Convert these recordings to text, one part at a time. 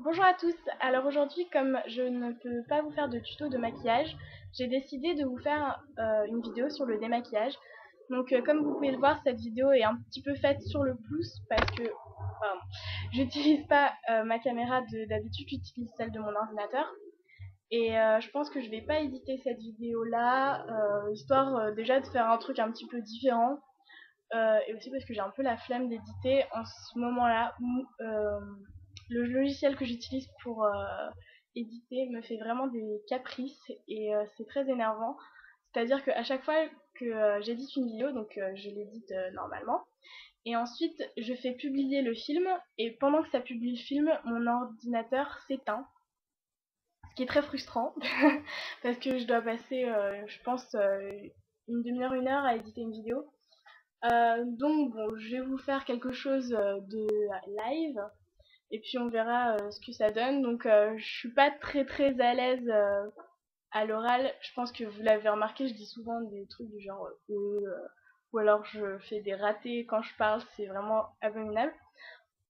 Bonjour à tous, alors aujourd'hui comme je ne peux pas vous faire de tuto de maquillage, j'ai décidé de vous faire une vidéo sur le démaquillage. Donc comme vous pouvez le voir, cette vidéo est un petit peu faite sur le pouce parce que j'utilise pas ma caméra d'habitude, j'utilise celle de mon ordinateur. Et je pense que je vais pas éditer cette vidéo là, histoire déjà de faire un truc un petit peu différent. Et aussi parce que j'ai un peu la flemme d'éditer en ce moment-là où le logiciel que j'utilise pour éditer me fait vraiment des caprices et c'est très énervant. C'est-à-dire qu'à chaque fois que j'édite une vidéo, donc je l'édite normalement, et ensuite je fais publier le film, et pendant que ça publie le film, mon ordinateur s'éteint, ce qui est très frustrant parce que je dois passer, je pense, une demi-heure, une heure à éditer une vidéo. Donc bon, je vais vous faire quelque chose de live et puis on verra ce que ça donne. Donc je suis pas très à l'aise à l'oral. Je pense que vous l'avez remarqué, je dis souvent des trucs du genre ou alors je fais des ratés quand je parle, c'est vraiment abominable.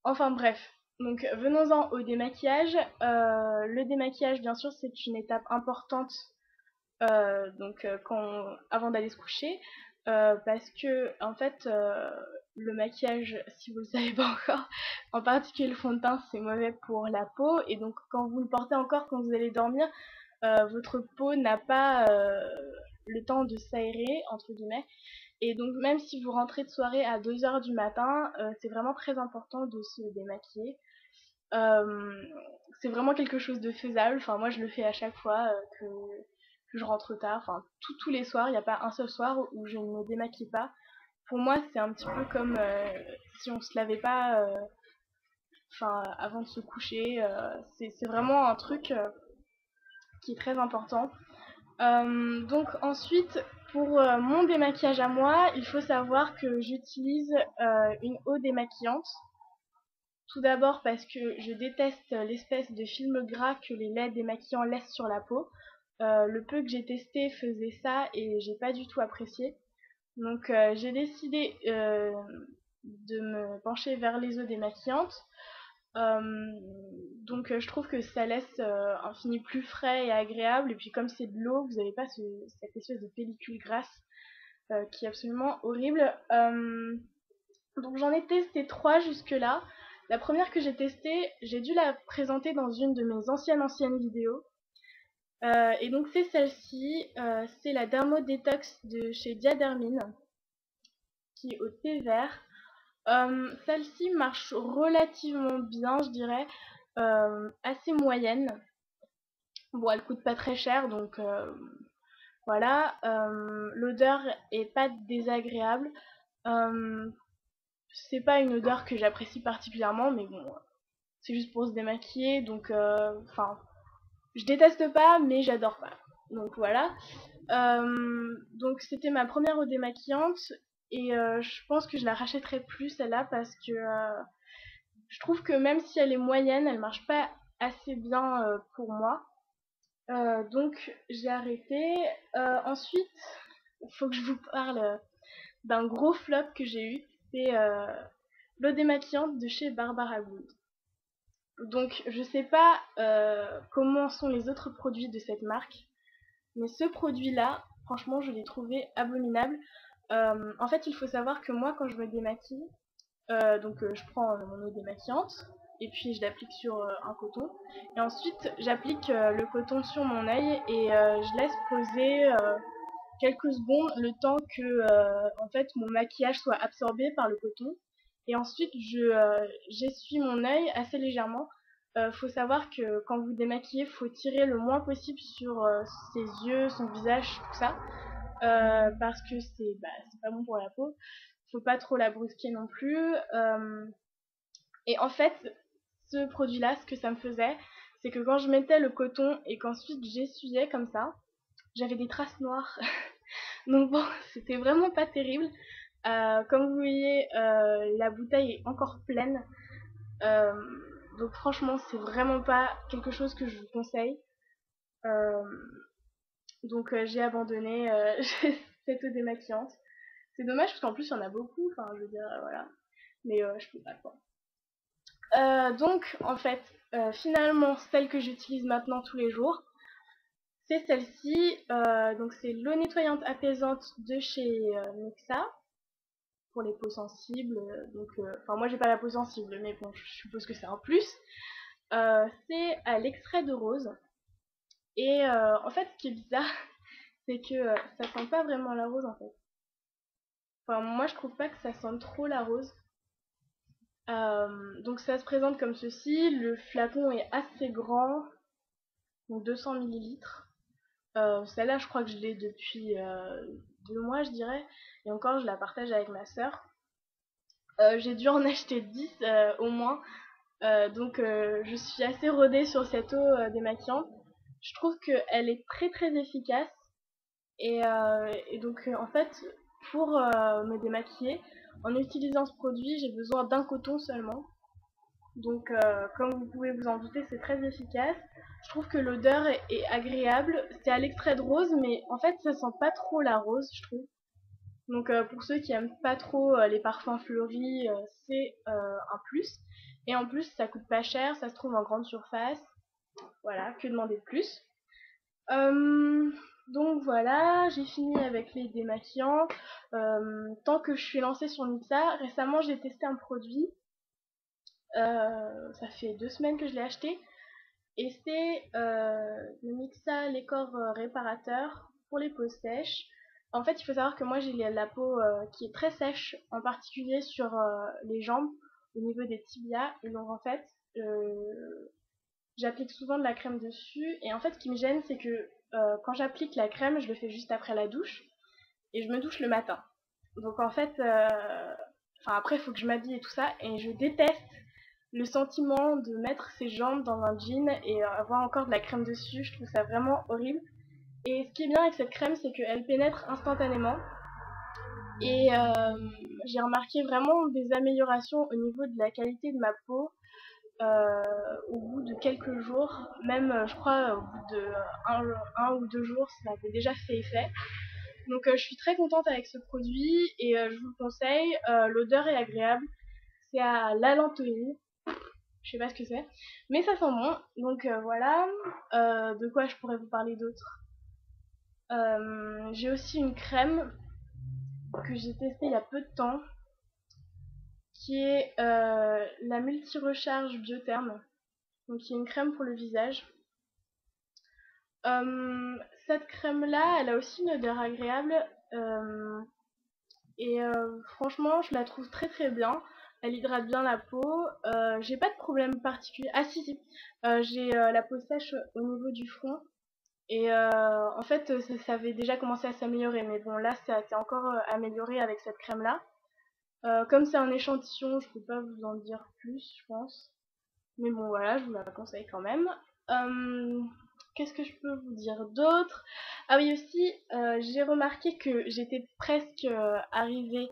Enfin bref, donc venons-en au démaquillage. Le démaquillage, bien sûr, c'est une étape importante avant d'aller se coucher, parce que en fait le maquillage, si vous le savez pas encore, en particulier le fond de teint, c'est mauvais pour la peau, et donc quand vous le portez encore quand vous allez dormir, votre peau n'a pas le temps de s'aérer entre guillemets, et donc même si vous rentrez de soirée à 2 heures du matin, c'est vraiment très important de se démaquiller. euh, c'est vraiment quelque chose de faisable. Enfin, moi, je le fais à chaque fois que je rentre tard. Enfin, tous les soirs, il n'y a pas un seul soir où je ne me démaquille pas. Pour moi, c'est un petit peu comme si on se lavait pas avant de se coucher. C'est vraiment un truc qui est très important. Donc ensuite, pour mon démaquillage à moi, il faut savoir que j'utilise une eau démaquillante. Tout d'abord parce que je déteste l'espèce de film gras que les laits démaquillants laissent sur la peau. Le peu que j'ai testé faisait ça et j'ai pas du tout apprécié. Donc j'ai décidé de me pencher vers les eaux démaquillantes. Euh, donc je trouve que ça laisse un fini plus frais et agréable. Et puis comme c'est de l'eau, vous n'avez pas cette espèce de pellicule grasse qui est absolument horrible. Donc j'en ai testé 3 jusque-là. La première que j'ai testée, j'ai dû la présenter dans une de mes anciennes vidéos. Et donc c'est celle-ci, c'est la Dermo Detox de chez Diadermine, qui est au thé vert. Celle-ci marche relativement bien, je dirais, assez moyenne. Bon, elle coûte pas très cher, donc voilà. L'odeur est pas désagréable. Euh, c'est pas une odeur que j'apprécie particulièrement, mais bon, c'est juste pour se démaquiller, donc je déteste pas, mais j'adore pas. Donc voilà. Donc c'était ma première eau démaquillante, et je pense que je la rachèterai plus celle-là parce que je trouve que même si elle est moyenne, elle marche pas assez bien pour moi. Donc j'ai arrêté. Ensuite, il faut que je vous parle d'un gros flop que j'ai eu. C'est l'eau démaquillante de chez Barbara Good. Donc je sais pas comment sont les autres produits de cette marque, mais ce produit-là, franchement, je l'ai trouvé abominable. En fait, il faut savoir que moi, quand je me démaquille, je prends mon eau démaquillante et puis je l'applique sur un coton. Et ensuite, j'applique le coton sur mon œil et je laisse poser quelques secondes le temps que en fait mon maquillage soit absorbé par le coton. Et ensuite, j'essuie mon œil assez légèrement. Faut savoir que quand vous démaquillez, faut tirer le moins possible sur ses yeux, son visage, tout ça, parce que c'est pas bon pour la peau. Faut pas trop la brusquer non plus. Et en fait, ce produit-là, ce que ça me faisait, c'est que quand je mettais le coton et qu'ensuite j'essuyais comme ça, j'avais des traces noires. Donc bon, c'était vraiment pas terrible. Comme vous voyez, la bouteille est encore pleine. Euh, donc franchement, c'est vraiment pas quelque chose que je vous conseille. Euh, j'ai abandonné cette eau démaquillante. C'est dommage parce qu'en plus il y en a beaucoup. Enfin, je veux dire, voilà. Mais je peux pas quoi. Donc en fait, Finalement, celle que j'utilise maintenant tous les jours, c'est celle-ci. Donc c'est l'eau nettoyante apaisante de chez Mixa pour les peaux sensibles. Enfin moi j'ai pas la peau sensible, mais bon, je suppose que c'est un plus. C'est à l'extrait de rose. Et en fait, ce qui est bizarre, c'est que ça sent pas vraiment la rose en fait. Enfin, moi je trouve pas que ça sente trop la rose. Donc ça se présente comme ceci. Le flacon est assez grand, donc 200 millilitres. Celle-là, je crois que je l'ai depuis 2 mois, je dirais. Et encore, je la partage avec ma sœur. J'ai dû en acheter 10 au moins. Donc je suis assez rodée sur cette eau démaquillante. Je trouve qu'elle est très très efficace. Et donc en fait, pour me démaquiller, en utilisant ce produit, j'ai besoin d'un coton seulement. Donc comme vous pouvez vous en douter, c'est très efficace. Je trouve que l'odeur est agréable. C'est à l'extrait de rose, mais en fait ça sent pas trop la rose, je trouve. Donc pour ceux qui aiment pas trop les parfums fleuris, c'est un plus. Et en plus ça coûte pas cher, ça se trouve en grande surface. Voilà, que demander de plus. Donc voilà, j'ai fini avec les démaquillants. Tant que je suis lancée sur Mixa, récemment j'ai testé un produit. Ça fait 2 semaines que je l'ai acheté. Et c'est le Mixa les corps réparateur pour les peaux sèches. En fait, il faut savoir que moi j'ai la peau qui est très sèche, en particulier sur les jambes, au niveau des tibias. Et donc en fait, j'applique souvent de la crème dessus. Et en fait, ce qui me gêne, c'est que quand j'applique la crème, je le fais juste après la douche. Et je me douche le matin. Donc en fait, enfin après, il faut que je m'habille et tout ça. Et je déteste le sentiment de mettre ses jambes dans un jean et avoir encore de la crème dessus. Je trouve ça vraiment horrible. Et ce qui est bien avec cette crème, c'est qu'elle pénètre instantanément. Et j'ai remarqué vraiment des améliorations au niveau de la qualité de ma peau au bout de quelques jours, même je crois au bout de un ou 2 jours, ça avait déjà fait effet. Donc je suis très contente avec ce produit et je vous le conseille. L'odeur est agréable, c'est à l'allantoïne, je sais pas ce que c'est, mais ça sent bon. Donc voilà. De quoi je pourrais vous parler d'autre? J'ai aussi une crème que j'ai testée il y a peu de temps, qui est la multi-recharge Biotherme. Donc qui est une crème pour le visage. Cette crème-là, elle a aussi une odeur agréable. euh, et franchement, je la trouve très très bien. Elle hydrate bien la peau. J'ai pas de problème particulier. Ah si, si. J'ai la peau sèche au niveau du front. Et en fait, ça avait déjà commencé à s'améliorer. Mais bon, là, ça s'est encore amélioré avec cette crème-là. Comme c'est un échantillon, je peux pas vous en dire plus, je pense. Mais bon, voilà, je vous la conseille quand même. Qu'est-ce que je peux vous dire d'autre? Ah oui, aussi, j'ai remarqué que j'étais presque arrivée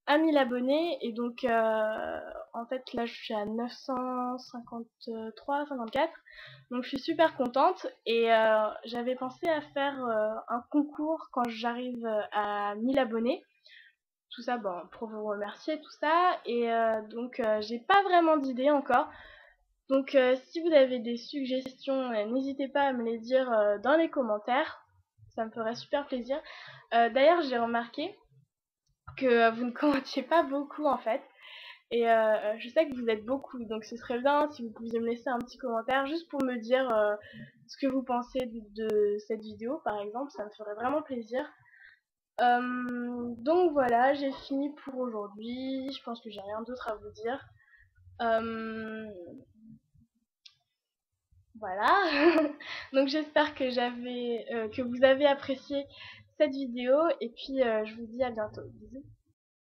à 1000 abonnés. Et donc, en fait, là, je suis à 953, 54. Donc, je suis super contente. Et j'avais pensé à faire un concours quand j'arrive à 1000 abonnés. Tout ça, bon, pour vous remercier, tout ça. Et donc, j'ai pas vraiment d'idée encore. Donc si vous avez des suggestions, n'hésitez pas à me les dire dans les commentaires, ça me ferait super plaisir. D'ailleurs j'ai remarqué que vous ne commentiez pas beaucoup en fait, et je sais que vous êtes beaucoup, donc ce serait bien si vous pouviez me laisser un petit commentaire juste pour me dire ce que vous pensez de cette vidéo par exemple, ça me ferait vraiment plaisir. Donc voilà, j'ai fini pour aujourd'hui, je pense que j'ai rien d'autre à vous dire. Voilà. Donc j'espère que vous avez apprécié cette vidéo et puis je vous dis à bientôt. Bisous.